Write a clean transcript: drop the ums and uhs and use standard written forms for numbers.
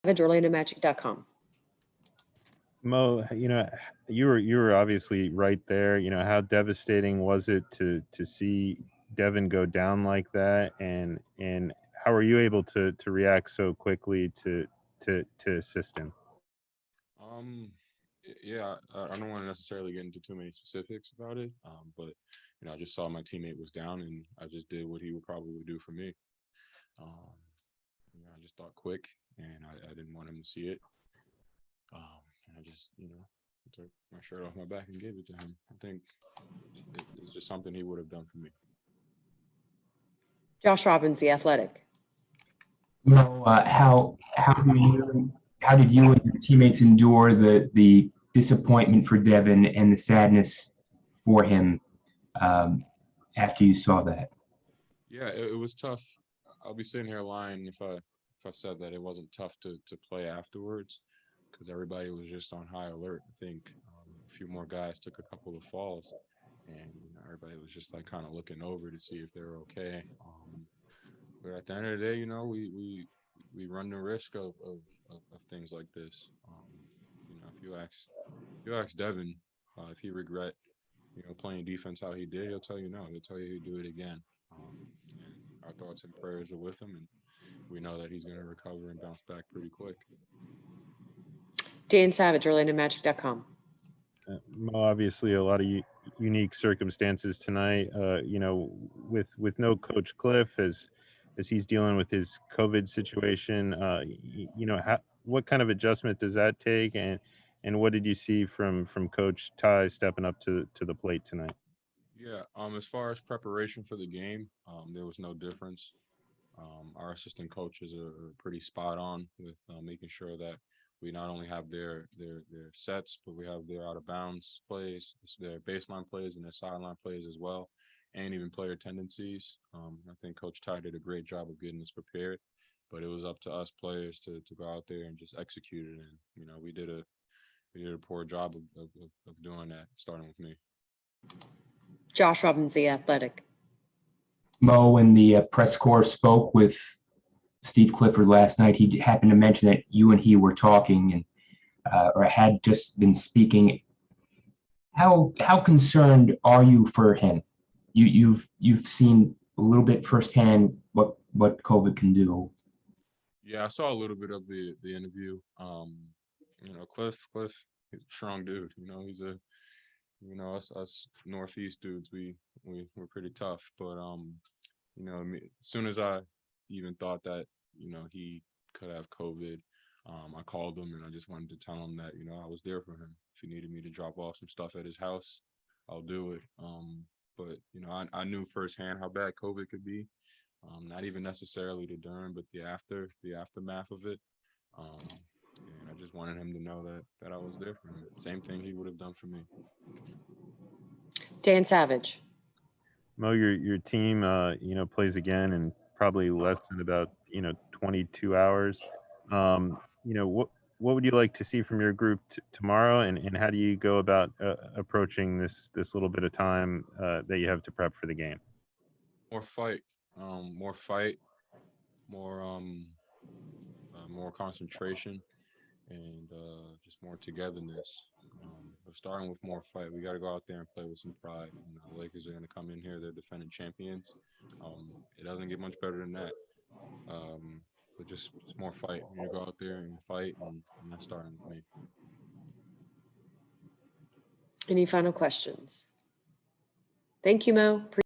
OrlandoMagic.com. Mo, you were obviously right there. How devastating was it to see Devin go down like that, and how were you able to react so quickly to assist him? Yeah, I don't want to necessarily get into too many specifics about it, but I just saw my teammate was down, and I just did what he would probably do for me. Um, I just thought quick, and I didn't want him to see it. And I just, took my shirt off my back and gave it to him. I think it's just something he would have done for me. Josh Robbins, The Athletic. How did you and your teammates endure the disappointment for Devin and the sadness for him after you saw that? Yeah, it was tough. I'll be sitting here lying if I said that it wasn't tough to play afterwards, because everybody was just on high alert. I think a few more guys took a couple of falls, and everybody was just like kind of looking over to see if they were okay. But at the end of the day, we run the risk of things like this. If you ask Devin if he regret playing defense how he did, he'll tell you no. He'll tell you he'd do it again. And our thoughts and prayers are with him, and we know that he's going to recover and bounce back pretty quick. Dan Savage, OrlandoMagic.com. Mo, obviously a lot of unique circumstances tonight. With no Coach Cliff as he's dealing with his COVID situation. What kind of adjustment does that take, and what did you see from Coach Ty stepping up to the plate tonight? Yeah, as far as preparation for the game, there was no difference. Our assistant coaches are pretty spot on with making sure that we not only have their sets, but we have their out of bounds plays, their baseline plays, and their sideline plays as well, and even player tendencies. I think Coach Ty did a great job of getting us prepared, but it was up to us players to go out there and just execute it. And we did a poor job of doing that, starting with me. Josh Robbins, The Athletic. Mo, when the press corps spoke with Steve Clifford last night, he happened to mention that you and he were talking and or had just been speaking. How concerned are you for him? You've seen a little bit firsthand what COVID can do. Yeah, I saw a little bit of the interview. Cliff, he's a strong dude. He's a us Northeast dudes, we're pretty tough. But as soon as I even thought that he could have COVID, I called him and I just wanted to tell him that I was there for him. If he needed me to drop off some stuff at his house, I'll do it. But I knew firsthand how bad COVID could be. Not even necessarily the during, but the aftermath of it. And I just wanted him to know that I was there for him. Same thing he would have done for me. Dan Savage. Mo, your team, plays again in probably less than about 22 hours. What would you like to see from your group tomorrow, and how do you go about approaching this little bit of time that you have to prep for the game? More fight, more concentration, and just more togetherness. We're starting with more fight. We got to go out there and play with some pride. The Lakers are going to come in here; they're defending champions. It doesn't get much better than that. But just more fight. We're going to go out there and fight, and that's starting with me. Any final questions? Thank you, Mo.